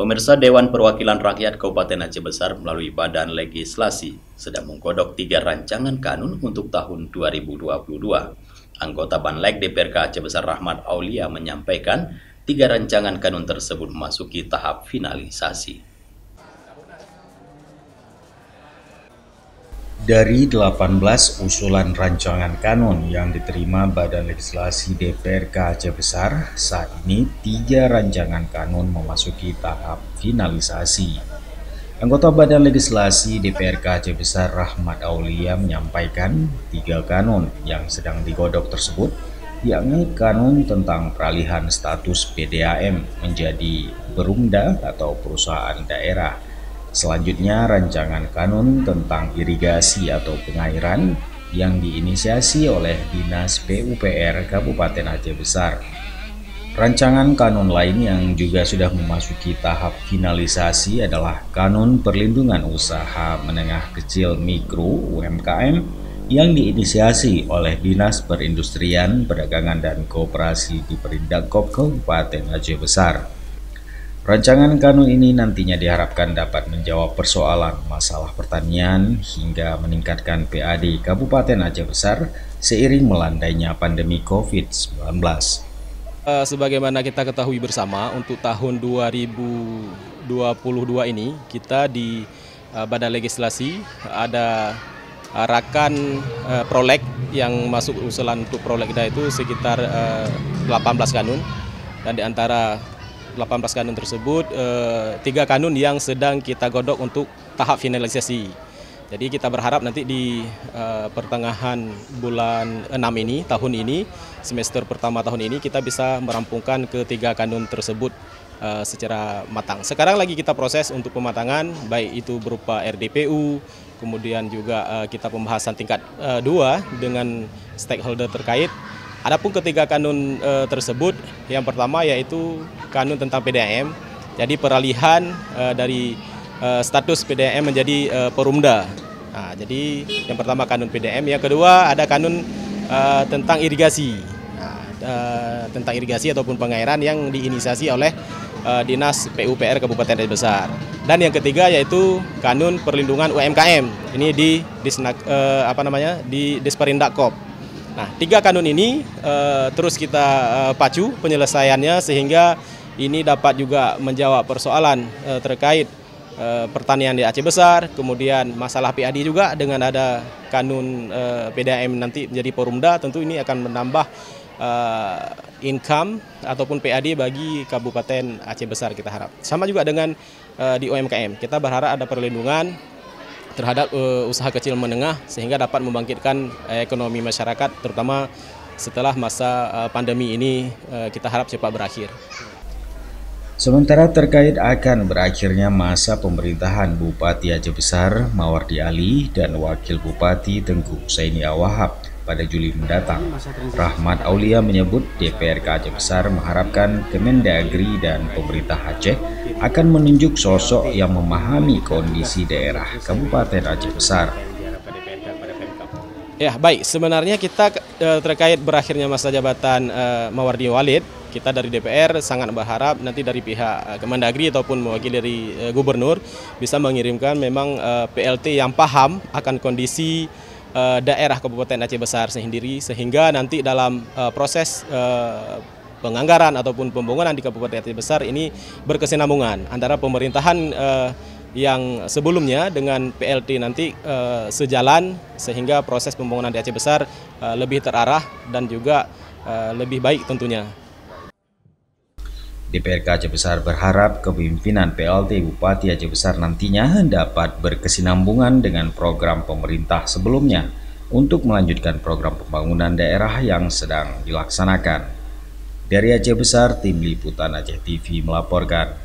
Pemirsa, Dewan Perwakilan Rakyat Kabupaten Aceh Besar melalui Badan Legislasi sedang menggodok 3 rancangan kanun untuk tahun 2022. Anggota Banleg DPRK Aceh Besar Rahmat Aulia menyampaikan 3 rancangan kanun tersebut memasuki tahap finalisasi. Dari 18 usulan rancangan kanun yang diterima Badan Legislasi DPRK Aceh Besar, saat ini 3 rancangan kanun memasuki tahap finalisasi. Anggota Badan Legislasi DPRK Aceh Besar Rahmat Aulia menyampaikan 3 kanun yang sedang digodok tersebut, yakni kanun tentang peralihan status PDAM menjadi berumda atau perusahaan daerah. Selanjutnya, rancangan kanun tentang irigasi atau pengairan yang diinisiasi oleh Dinas PUPR Kabupaten Aceh Besar. Rancangan kanun lain yang juga sudah memasuki tahap finalisasi adalah Kanun Perlindungan Usaha Menengah Kecil Mikro (UMKM) yang diinisiasi oleh Dinas Perindustrian, Perdagangan dan Koperasi di Perindakop Kabupaten Aceh Besar. Rancangan kanun ini nantinya diharapkan dapat menjawab persoalan masalah pertanian hingga meningkatkan PAD Kabupaten Aceh Besar seiring melandainya pandemi COVID-19. Sebagaimana kita ketahui bersama, untuk tahun 2022 ini kita di Badan Legislasi ada rakan proleg yang masuk usulan untuk prolegda itu sekitar 18 kanun, dan di antara 18 kanun tersebut 3 kanun yang sedang kita godok untuk tahap finalisasi. Jadi kita berharap nanti di pertengahan bulan 6 ini, tahun ini, semester pertama tahun ini, kita bisa merampungkan ke-3 kanun tersebut secara matang. Sekarang lagi kita proses untuk pematangan, baik itu berupa RDPU, kemudian juga kita pembahasan tingkat 2 dengan stakeholder terkait. Adapun ketiga kanun tersebut, yang pertama yaitu kanun tentang PDAM, jadi peralihan dari status PDAM menjadi perumda. Nah, jadi yang pertama kanun PDAM, yang kedua ada kanun tentang irigasi, tentang irigasi ataupun pengairan yang diinisiasi oleh Dinas PUPR Kabupaten Aceh Besar. Dan yang ketiga yaitu kanun perlindungan UMKM, ini di Disperindakop. Nah, 3 kanun ini terus kita pacu penyelesaiannya sehingga ini dapat juga menjawab persoalan terkait pertanian di Aceh Besar, kemudian masalah PAD juga dengan ada kanun PDAM nanti menjadi perumda, tentu ini akan menambah income ataupun PAD bagi Kabupaten Aceh Besar kita harap. Sama juga dengan di UMKM, kita berharap ada perlindungan terhadap usaha kecil menengah sehingga dapat membangkitkan ekonomi masyarakat, terutama setelah masa pandemi ini kita harap cepat berakhir. Sementara terkait akan berakhirnya masa pemerintahan Bupati Aceh Besar Mawardi Ali dan Wakil Bupati Tengku Husaini Awahab pada Juli mendatang, Rahmat Aulia menyebut DPRK Aceh Besar mengharapkan Kemendagri dan pemerintah Aceh akan menunjuk sosok yang memahami kondisi daerah Kabupaten Aceh Besar. Ya, baik, sebenarnya kita terkait berakhirnya masa jabatan Mawardi Walid, kita dari DPR sangat berharap nanti dari pihak Kemendagri ataupun mewakili dari Gubernur bisa mengirimkan memang PLT yang paham akan kondisi daerah Kabupaten Aceh Besar sendiri, sehingga nanti dalam proses penganggaran ataupun pembangunan di Kabupaten Aceh Besar ini berkesinambungan antara pemerintahan yang sebelumnya dengan PLT nanti sejalan, sehingga proses pembangunan di Aceh Besar lebih terarah dan juga lebih baik tentunya. DPRK Aceh Besar berharap kepemimpinan PLT Bupati Aceh Besar nantinya dapat berkesinambungan dengan program pemerintah sebelumnya untuk melanjutkan program pembangunan daerah yang sedang dilaksanakan. Dari Aceh Besar, Tim Liputan Aceh TV melaporkan.